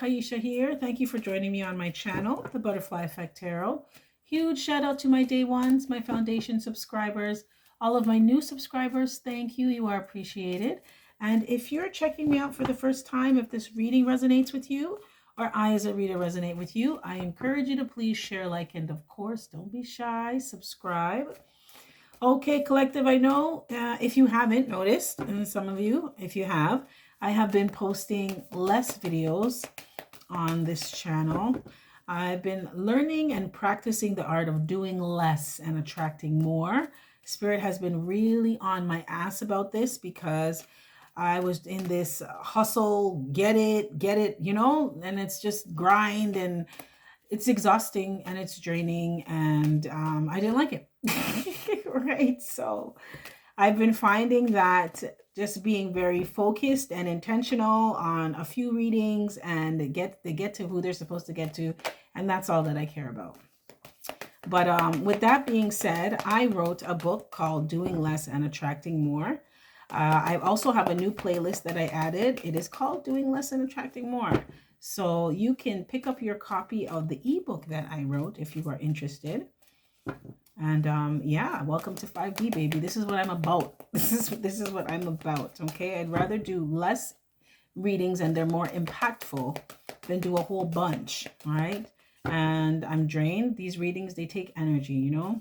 Ki-esha here. Thank you for joining me on my channel, The Butterfly Effect Tarot. Huge shout out to my day ones, my foundation subscribers, all of my new subscribers. Thank you. You are appreciated. And if you're checking me out for the first time, if this reading resonates with you, or I as a reader resonate with you, I encourage you to please share, like, and of course, don't be shy, subscribe. Okay, collective, I know if you haven't noticed, and some of you, if you have, I have been posting less videos on this channel. I've been learning and practicing the art of doing less and attracting more. Spirit has been really on my ass about this because I was in this hustle, get it, you know, and it's just grind and it's exhausting and it's draining and I didn't like it. Right? So I've been finding that just being very focused and intentional on a few readings and they get to who they're supposed to get to, and that's all that I care about. But with that being said, I wrote a book called Doing Less and Attracting More. I also have a new playlist that I added. It is called Doing Less and Attracting More. So you can pick up your copy of the ebook that I wrote if you are interested. And yeah, welcome to 5D, baby. This is what I'm about. This is what I'm about. Okay, I'd rather do less readings and they're more impactful than do a whole bunch. All right, and I'm drained. These readings, they take energy, you know.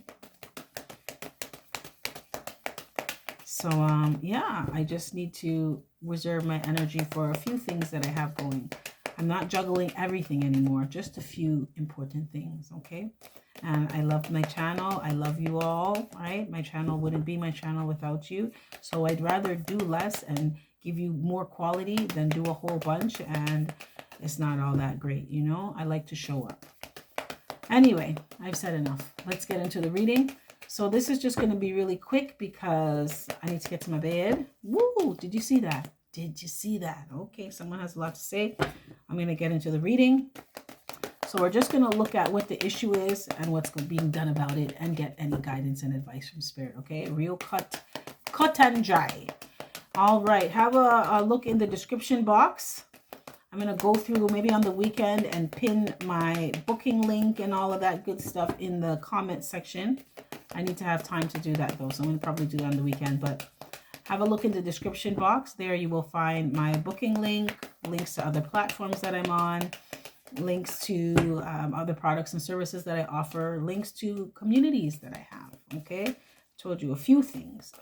So yeah, I just need to reserve my energy for a few things that I have going. I'm not juggling everything anymore, just a few important things, okay? And I love my channel. I love you all, right? My channel wouldn't be my channel without you. So I'd rather do less and give you more quality than do a whole bunch. And it's not all that great, you know? I like to show up. Anyway, I've said enough. Let's get into the reading. So this is just going to be really quick because I need to get to my bed. Woo! Did you see that? Did you see that? Okay, someone has a lot to say. I'm going to get into the reading. So we're just going to look at what the issue is and what's being done about it and get any guidance and advice from Spirit, okay? Real cut and dry. All right, have a look in the description box. I'm going to go through maybe on the weekend and pin my booking link and all of that good stuff in the comment section. I need to have time to do that though, so I'm going to probably do that on the weekend, but have a look in the description box. There you will find my booking link, links to other platforms that I'm on, links to other products and services that I offer, links to communities that I have, okay? Told you a few things.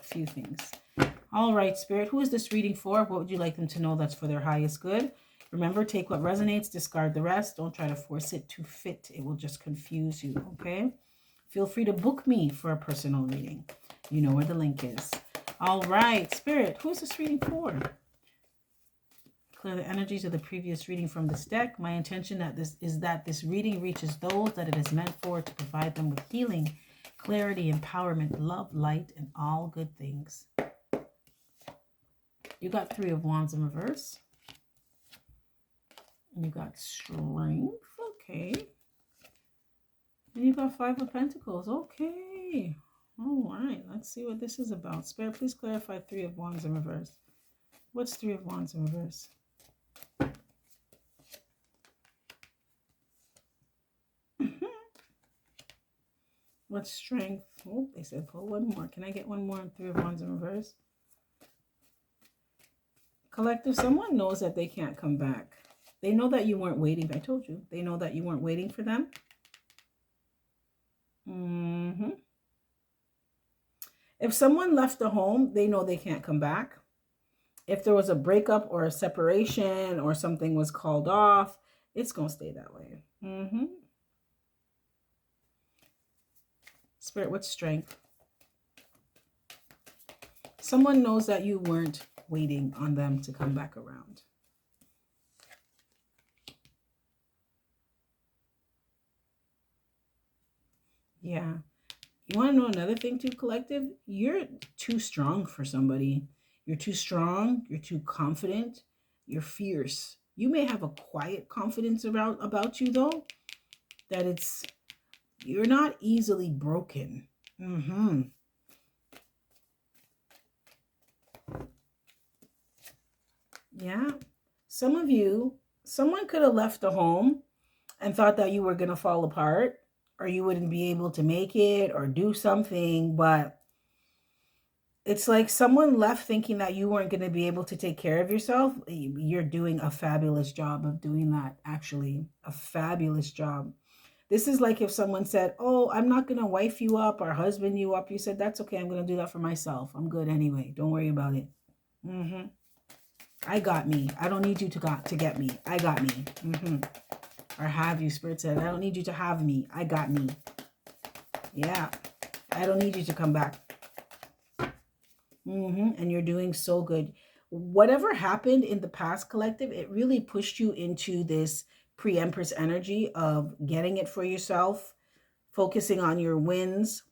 All right, Spirit, who is this reading for? What would you like them to know that's for their highest good? Remember, take what resonates, discard the rest. Don't try to force it to fit. It will just confuse you, okay? Feel free to book me for a personal reading. You know where the link is. All right, Spirit, who is this reading for? Clear the energies of the previous reading from this deck. My intention is that this reading reaches those that it is meant for, to provide them with healing, clarity, empowerment, love, light, and all good things. You got 3 of Wands in reverse. And you got strength, okay. And you got 5 of Pentacles, okay. All right, let's see what this is about. Spirit, please clarify 3 of Wands in reverse. What's 3 of Wands in reverse? What's strength? Oh, they said pull one more. Can I get one more on 3 of Wands in reverse? Collective, someone knows that they can't come back. They know that you weren't waiting. I told you. They know that you weren't waiting for them. If someone left the home, they know they can't come back. If there was a breakup or a separation or something was called off, it's going to stay that way. Spirit, what's strength? Someone knows that you weren't waiting on them to come back around. Yeah. You want to know another thing too, collective? You're too strong for somebody. You're too strong. You're too confident. You're fierce. You may have a quiet confidence about you, though, that you're not easily broken. Yeah. Some of you Someone could have left the home and thought that you were going to fall apart or you wouldn't be able to make it or do something, but it's like someone left thinking that you weren't going to be able to take care of yourself. You're doing a fabulous job of doing that, actually. A fabulous job. This is like if someone said, oh, I'm not going to wife you up or husband you up. You said, that's okay. I'm going to do that for myself. I'm good anyway. Don't worry about it. I got me. I don't need you to get me. I got me. Or have you, Spirit said. I don't need you to have me. I got me. Yeah. I don't need you to come back. And you're doing so good. Whatever happened in the past, collective, it really pushed you into this pre-empress energy of getting it for yourself, focusing on your wins,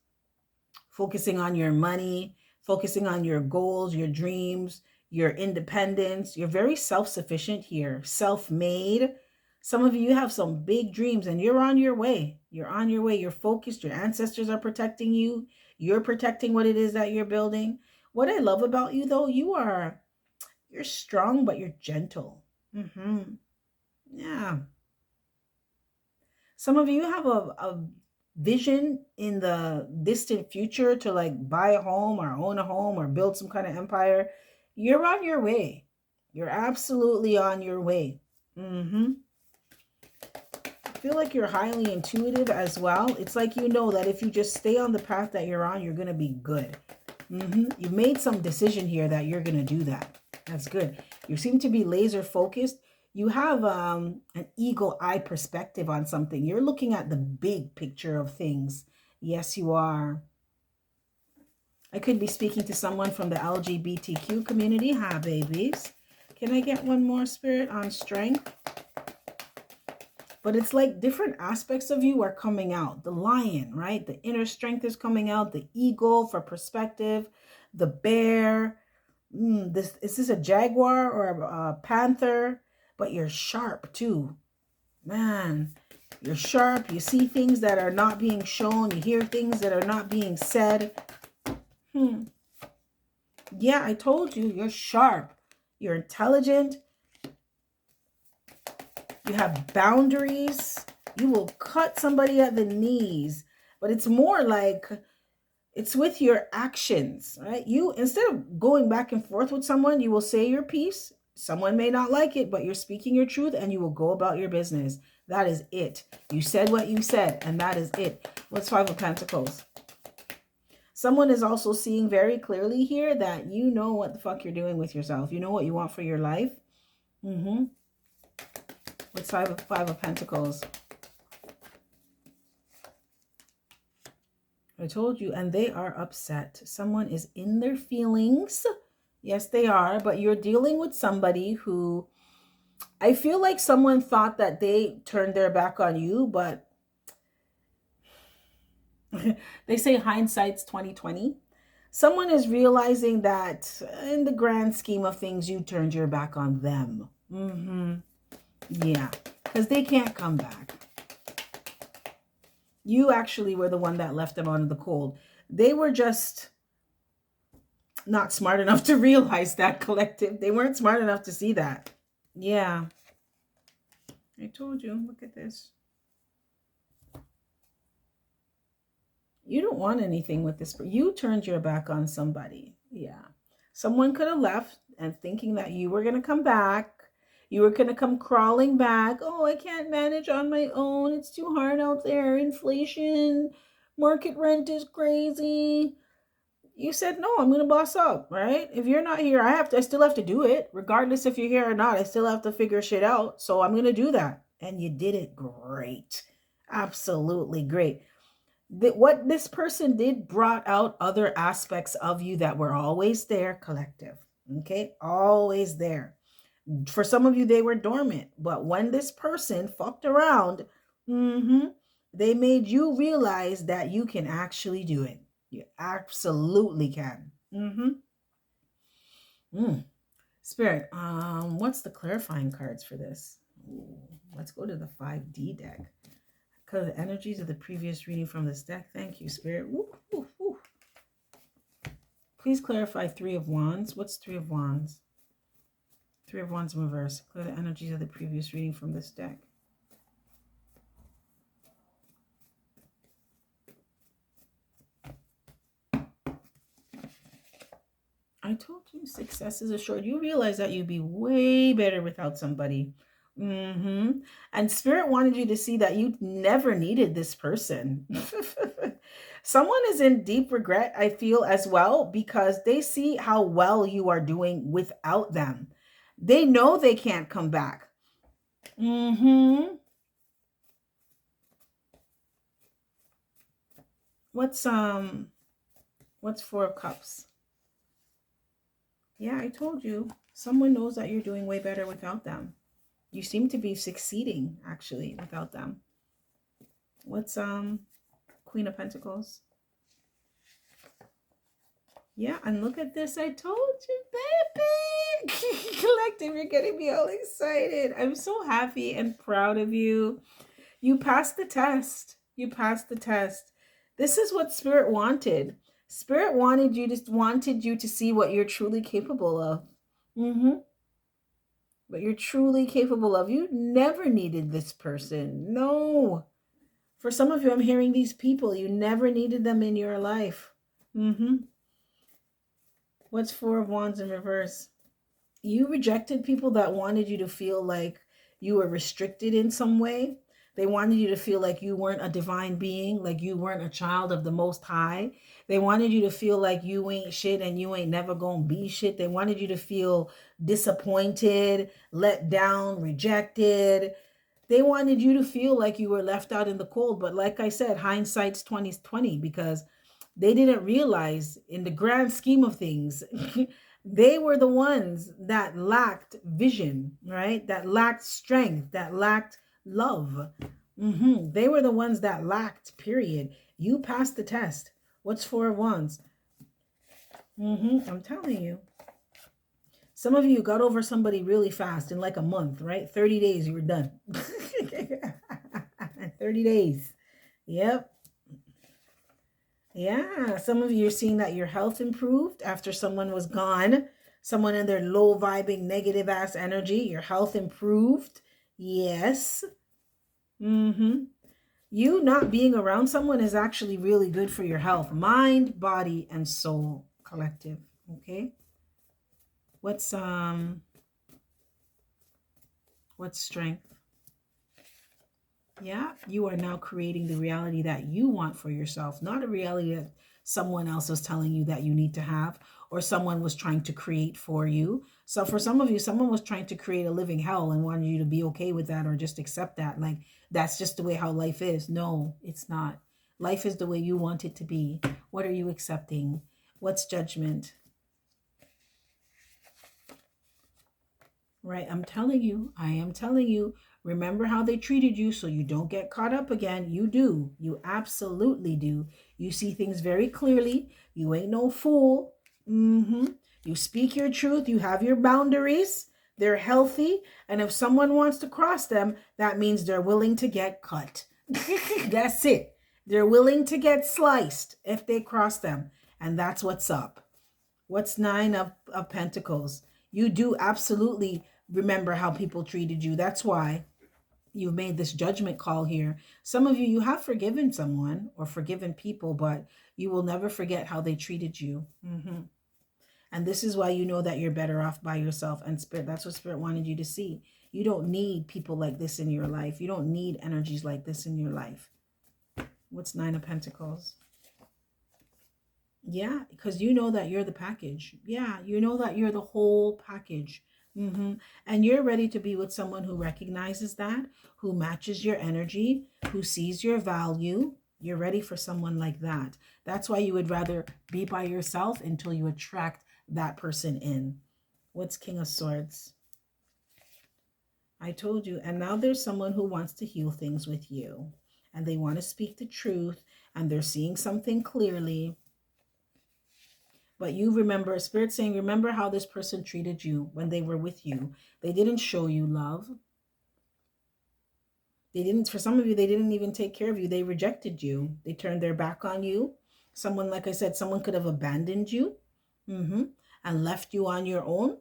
focusing on your money, focusing on your goals, your dreams, your independence. You're very self-sufficient here, self-made. Some of you have some big dreams and you're on your way. You're on your way. You're focused. Your ancestors are protecting you. You're protecting what it is that you're building. What I love about you, though, you're strong, but you're gentle. Yeah. Some of you have a vision in the distant future to like buy a home or own a home or build some kind of empire. You're on your way. You're absolutely on your way. I feel like you're highly intuitive as well. It's like you know that if you just stay on the path that you're on, you're going to be good. You've made some decision here that you're going to do that. That's good. You seem to be laser focused. You have an eagle eye perspective on something. You're looking at the big picture of things. Yes, you are. I could be speaking to someone from the LGBTQ community. Hi, babies. Can I get one more, Spirit, on strength? But it's like different aspects of you are coming out. The lion, right? The inner strength is coming out. The eagle for perspective. The bear. Is this a jaguar or a panther? But you're sharp too. Man, you're sharp. You see things that are not being shown. You hear things that are not being said. Yeah, I told you, you're sharp. You're intelligent. You have boundaries. You will cut somebody at the knees. But it's more like it's with your actions, right? You, instead of going back and forth with someone, you will say your piece. Someone may not like it, but you're speaking your truth and you will go about your business. That is it. You said what you said, and that is it. What's Five of Pentacles? Someone is also seeing very clearly here that you know what the fuck you're doing with yourself. You know what you want for your life. What's Five of Pentacles? I told you, and they are upset. Someone is in their feelings. Yes, they are, but you're dealing with somebody who, I feel like someone thought that they turned their back on you, but they say hindsight's 20/20. Someone is realizing that in the grand scheme of things, you turned your back on them. Yeah, because they can't come back. You actually were the one that left them out in the cold. They were just not smart enough to realize that, collective. They weren't smart enough to see that. Yeah. I told you. Look at this. You don't want anything with this. You turned your back on somebody. Yeah. Someone could have left and thinking that you were going to come back. You were going to come crawling back. Oh, I can't manage on my own. It's too hard out there. Inflation. Market rent is crazy. You said, no, I'm going to boss up, right? If you're not here, I still have to do it. Regardless if you're here or not, I still have to figure shit out. So I'm going to do that. And you did it great. Absolutely great. What this person did brought out other aspects of you that were always there, collective. Okay? Always there. For some of you, they were dormant. But when this person fucked around, they made you realize that you can actually do it. You absolutely can. Spirit, what's the clarifying cards for this? Ooh, let's go to the 5D deck. Because the energies of the previous reading from this deck. Thank you, Spirit. Please clarify Three of Wands. What's Three of Wands? Three of Wands in reverse. Clear the energies of the previous reading from this deck. I told you success is assured. You realize that you'd be way better without somebody. And Spirit wanted you to see that you never needed this person. Someone is in deep regret, I feel, as well, because they see how well you are doing without them. They know they can't come back. What's Four of Cups? Yeah, I told you. Someone knows that you're doing way better without them. You seem to be succeeding, actually, without them. What's Queen of Pentacles? Yeah, and look at this. I told you, baby. Collective, you're getting me all excited. I'm so happy and proud of you. You passed the test. You passed the test. This is what Spirit wanted. Spirit wanted you to see what you're truly capable of. What you're truly capable of. You never needed this person. No. For some of you, I'm hearing these people. You never needed them in your life. What's Four of Wands in reverse? You rejected people that wanted you to feel like you were restricted in some way. They wanted you to feel like you weren't a divine being, like you weren't a child of the Most High. They wanted you to feel like you ain't shit and you ain't never gonna be shit. They wanted you to feel disappointed, let down, rejected. They wanted you to feel like you were left out in the cold. But like I said, hindsight's 20/20, because they didn't realize, in the grand scheme of things, they were the ones that lacked vision, right? That lacked strength, that lacked love. They were the ones that lacked, period. You passed the test. What's Four of Wands? I'm telling you. Some of you got over somebody really fast in like a month, right? 30 days, you were done. 30 days. Yep. Yeah, some of you are seeing that your health improved after someone was gone. Someone in their low vibing, negative ass energy. Your health improved. Yes. You not being around someone is actually really good for your health. Mind, body, and soul. Collective. Okay. What's Strength? Yeah, you are now creating the reality that you want for yourself, not a reality that someone else is telling you that you need to have, or someone was trying to create for you. So for some of you, someone was trying to create a living hell and wanted you to be okay with that or just accept that. Like, that's just the way how life is. No, it's not. Life is the way you want it to be. What are you accepting? What's Judgment? Right, I am telling you, remember how they treated you so you don't get caught up again. You do. You absolutely do. You see things very clearly. You ain't no fool. You speak your truth. You have your boundaries. They're healthy. And if someone wants to cross them, that means they're willing to get cut. That's it. They're willing to get sliced if they cross them. And that's what's up. What's Nine of Pentacles? You do absolutely remember how people treated you. That's why you've made this judgment call here. Some of you, you have forgiven someone or forgiven people, but you will never forget how they treated you. And this is why you know that you're better off by yourself. And Spirit, that's what Spirit wanted you to see. You don't need people like this in your life. You don't need energies like this in your life. What's Nine of Pentacles? Yeah, because you know that you're the package. Yeah, you know that you're the whole package. And you're ready to be with someone who recognizes that, who matches your energy, who sees your value. You're ready for someone like that. That's why you would rather be by yourself until you attract that person in. What's King of Swords? I told you. And now there's someone who wants to heal things with you. And they want to speak the truth. And they're seeing something clearly. But you remember, Spirit saying, remember how this person treated you when they were with you. They didn't show you love. They didn't, for some of you, they didn't even take care of you. They rejected you. They turned their back on you. Someone, like I said, someone could have abandoned you and left you on your own.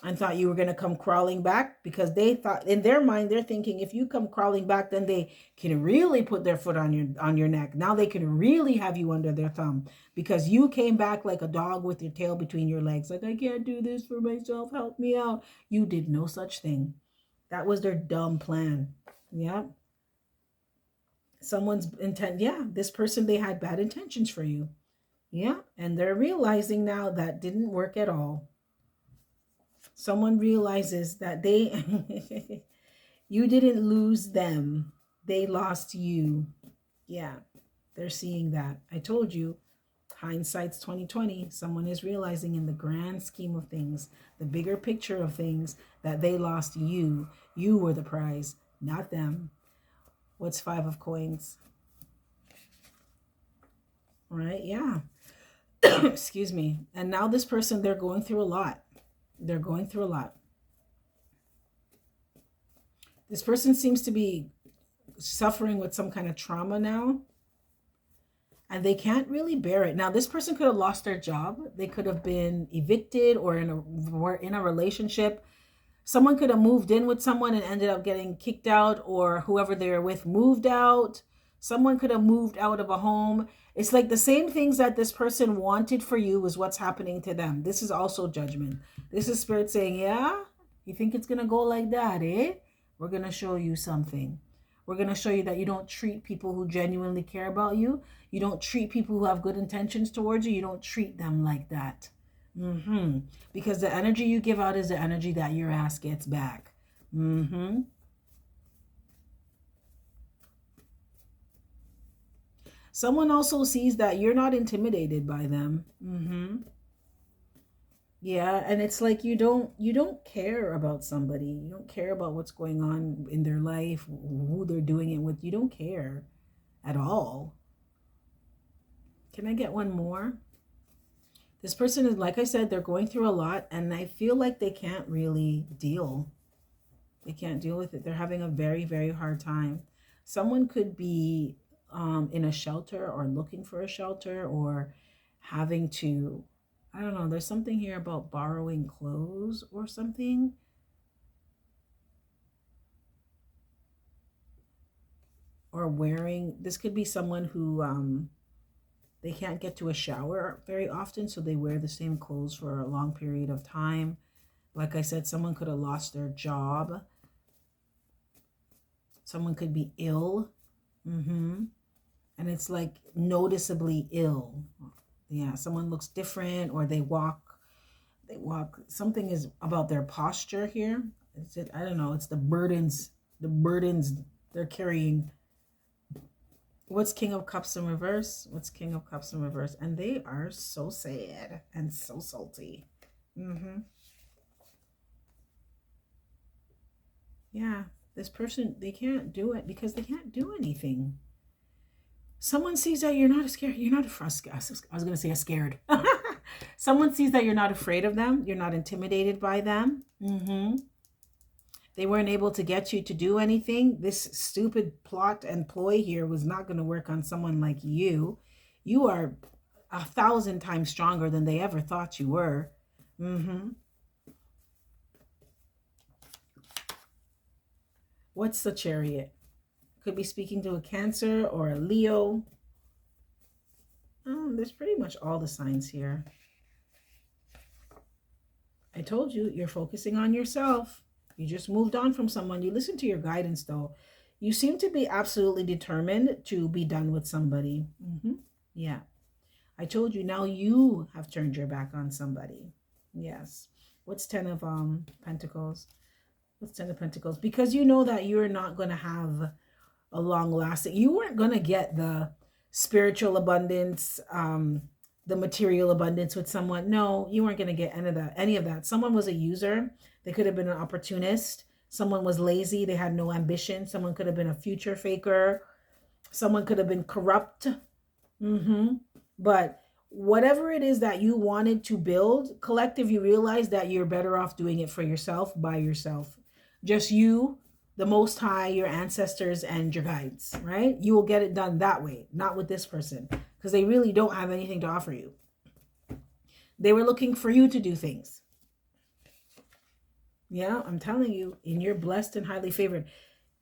and thought you were going to come crawling back, because they thought, in their mind, they're thinking if you come crawling back, then they can really put their foot on your neck. Now they can really have you under their thumb, because you came back like a dog with your tail between your legs, like, I can't do this for myself, help me out. You did no such thing. That was their dumb plan. Yeah. Someone's intent. Yeah, this person, they had bad intentions for you. Yeah, and they're realizing now that didn't work at all. Someone realizes that they you didn't lose them, they lost you. Yeah, they're seeing that. I told you, hindsight's 2020. Someone is realizing, in the grand scheme of things, the bigger picture of things, that they lost you. You were the prize, not them. What's 5 of coins? Right? Yeah. Excuse me. And now this person, they're going through a lot. They're going through a lot. This person seems to be suffering with some kind of trauma now, and they can't really bear it. Now, this person could have lost their job. They could have been evicted, or were in a relationship. Someone could have moved in with someone and ended up getting kicked out, or whoever they were with moved out. Someone could have moved out of a home. It's like the same things that this person wanted for you is what's happening to them. This is also judgment. This is spirit saying, yeah, you think it's going to go like that, eh? We're going to show you something. We're going to show you that you don't treat people who genuinely care about you. You don't treat people who have good intentions towards you. You don't treat them like that. Because the energy you give out is the energy that your ass gets back. Someone also sees that you're not intimidated by them. Yeah, and it's like you don't care about somebody. You don't care about what's going on in their life, who they're doing it with. You don't care at all. Can I get one more? This person is, like I said, they're going through a lot, and I feel like they can't really deal. They can't deal with it. They're having a very, very hard time. Someone could be in a shelter, or looking for a shelter, or having to, I don't know, there's something here about borrowing clothes or something. Or wearing, this could be someone who they can't get to a shower very often, so they wear the same clothes for a long period of time. Like I said, someone could have lost their job. Someone could be ill. And it's like noticeably ill. Yeah, someone looks different, or they walk, something is about their posture here. I don't know, it's the burdens they're carrying. What's King of Cups in reverse? What's King of Cups in reverse? And they are so sad and so salty. Yeah, this person, they can't do it because they can't do anything. Someone sees that you're not scared. You're not afraid. I was going to say scared. Someone sees that you're not afraid of them. You're not intimidated by them. They weren't able to get you to do anything. This stupid plot and ploy here was not going to work on someone like you. You are 1,000 times stronger than they ever thought you were. What's the Chariot? Could be speaking to a Cancer or a Leo. There's pretty much all the signs here. I told you, you're focusing on yourself. You just moved on from someone. You listen to your guidance, though. You seem to be absolutely determined to be done with somebody. Yeah. I told you, now you have turned your back on somebody. Yes. What's 10 of Pentacles? What's 10 of Pentacles? Because you know that you're not going to have a long lasting, you weren't going to get the spiritual abundance, the material abundance with someone. No, you weren't going to get any of that. Someone was a user. They could have been an opportunist. Someone was lazy. They had no ambition. Someone could have been a future faker. Someone could have been corrupt. But whatever it is that you wanted to build, collective, you realize that you're better off doing it for yourself, by yourself. Just you, the Most High, your ancestors, and your guides, right? You will get it done that way, not with this person, because they really don't have anything to offer you. They were looking for you to do things. Yeah, I'm telling you, and you're blessed and highly favored.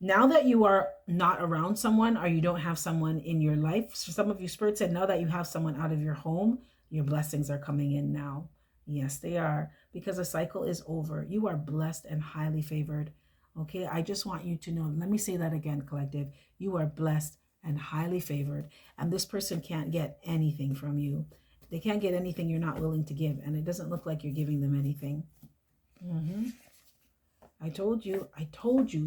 Now that you are not around someone or you don't have someone in your life, so some of you Spirit said, now that you have someone out of your home, your blessings are coming in now. Yes, they are, because the cycle is over. You are blessed and highly favored. Okay, I just want you to know, let me say that again, collective. You are blessed and highly favored, and this person can't get anything from you. They can't get anything you're not willing to give, and it doesn't look like you're giving them anything. I told you,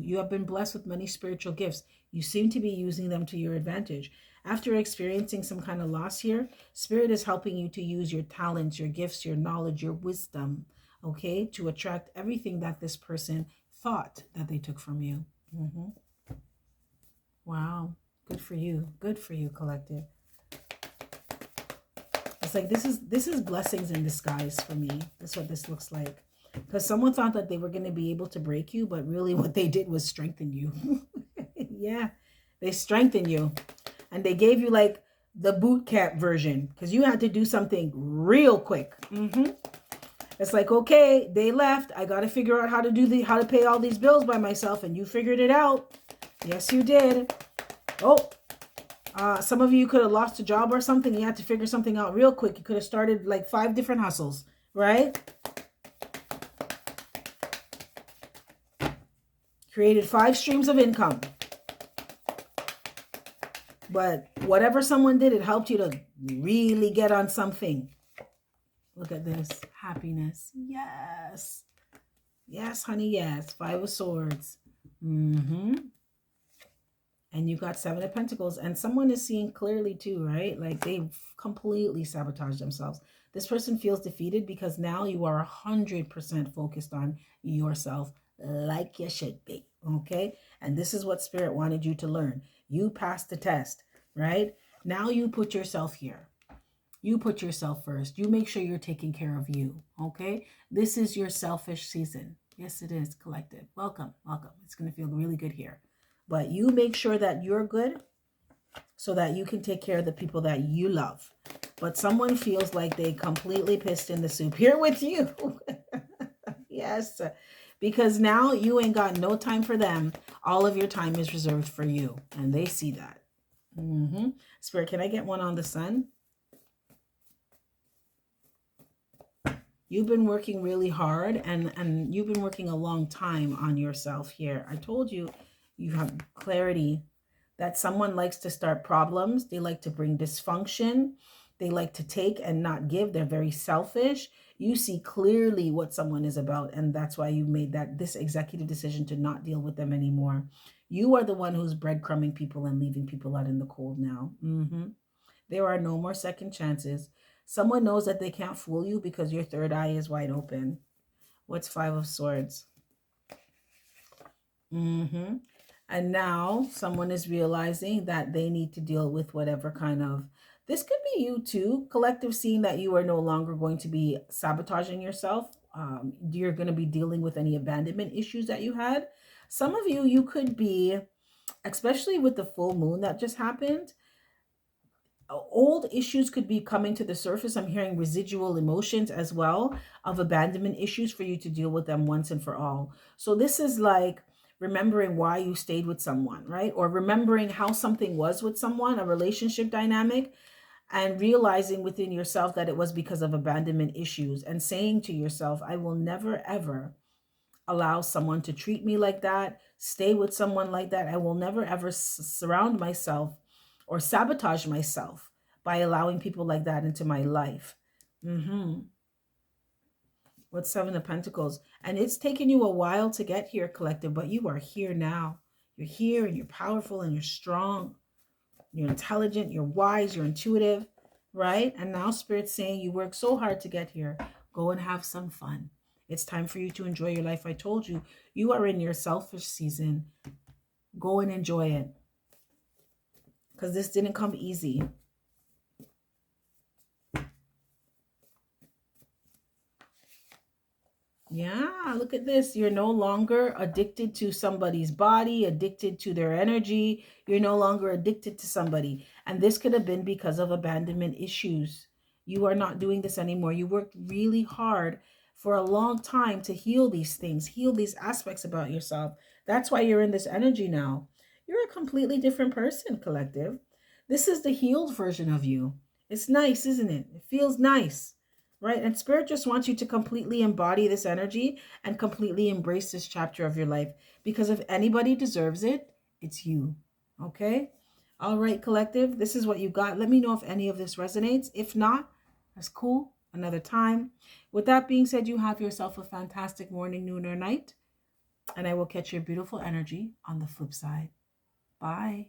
you have been blessed with many spiritual gifts. You seem to be using them to your advantage. After experiencing some kind of loss here, Spirit is helping you to use your talents, your gifts, your knowledge, your wisdom, okay, to attract everything that this person thought that they took from you. Wow. Good for you. Good for you, collective. It's like this is blessings in disguise for me. That's what this looks like. Because someone thought that they were going to be able to break you, but really what they did was strengthen you. Yeah, they strengthened you. And they gave you like the boot camp version, because you had to do something real quick. It's like, okay, they left. I got to figure out how to pay all these bills by myself, and you figured it out. Yes, you did. Oh, some of you could have lost a job or something. You had to figure something out real quick. You could have started like 5 different hustles, right? Created 5 streams of income. But whatever someone did, it helped you to really get on something. Look at this. Happiness. Yes. Yes, honey, yes. 5 of Swords. And you got 7 of Pentacles. And someone is seeing clearly too, right? Like they've completely sabotaged themselves. This person feels defeated because now you are 100% focused on yourself, like you should be, okay? And this is what Spirit wanted you to learn. You passed the test, right? Now you put yourself here. You put yourself first. You make sure you're taking care of you, okay? This is your selfish season. Yes, it is, collective. Welcome, welcome. It's going to feel really good here. But you make sure that you're good so that you can take care of the people that you love. But someone feels like they completely pissed in the soup here with you. Yes, because now you ain't got no time for them. All of your time is reserved for you, and they see that. Spirit, can I get one on the sun? You've been working really hard, and you've been working a long time on yourself here. I told you, you have clarity that someone likes to start problems. They like to bring dysfunction. They like to take and not give. They're very selfish. You see clearly what someone is about, and that's why you made this executive decision to not deal with them anymore. You are the one who's breadcrumbing people and leaving people out in the cold now. There are no more second chances. Someone knows that they can't fool you because your third eye is wide open. What's 5 of Swords? And now someone is realizing that they need to deal with whatever kind of, this could be you too, collective, seeing that you are no longer going to be sabotaging yourself. You're going to be dealing with any abandonment issues that you had. Some of you could be, especially with the full moon that just happened, old issues could be coming to the surface. I'm hearing residual emotions as well of abandonment issues for you to deal with them once and for all. So this is like remembering why you stayed with someone, right? Or remembering how something was with someone, a relationship dynamic, and realizing within yourself that it was because of abandonment issues, and saying to yourself, I will never, ever allow someone to treat me like that, stay with someone like that. I will never, ever surround myself or sabotage myself by allowing people like that into my life. What's 7 of Pentacles? And it's taken you a while to get here, collective, but you are here now. You're here, and you're powerful, and you're strong. You're intelligent, you're wise, you're intuitive, right? And now Spirit's saying you worked so hard to get here. Go and have some fun. It's time for you to enjoy your life. I told you, you are in your selfish season. Go and enjoy it. Because this didn't come easy. Yeah, look at this. You're no longer addicted to somebody's body, addicted to their energy. You're no longer addicted to somebody. And this could have been because of abandonment issues. You are not doing this anymore. You worked really hard for a long time to heal these things, heal these aspects about yourself. That's why you're in this energy now. You're a completely different person, collective. This is the healed version of you. It's nice, isn't it? It feels nice, right? And Spirit just wants you to completely embody this energy and completely embrace this chapter of your life. Because if anybody deserves it, it's you. Okay? All right, collective, this is what you got. Let me know if any of this resonates. If not, that's cool. Another time. With that being said, you have yourself a fantastic morning, noon, or night. And I will catch your beautiful energy on the flip side. Bye.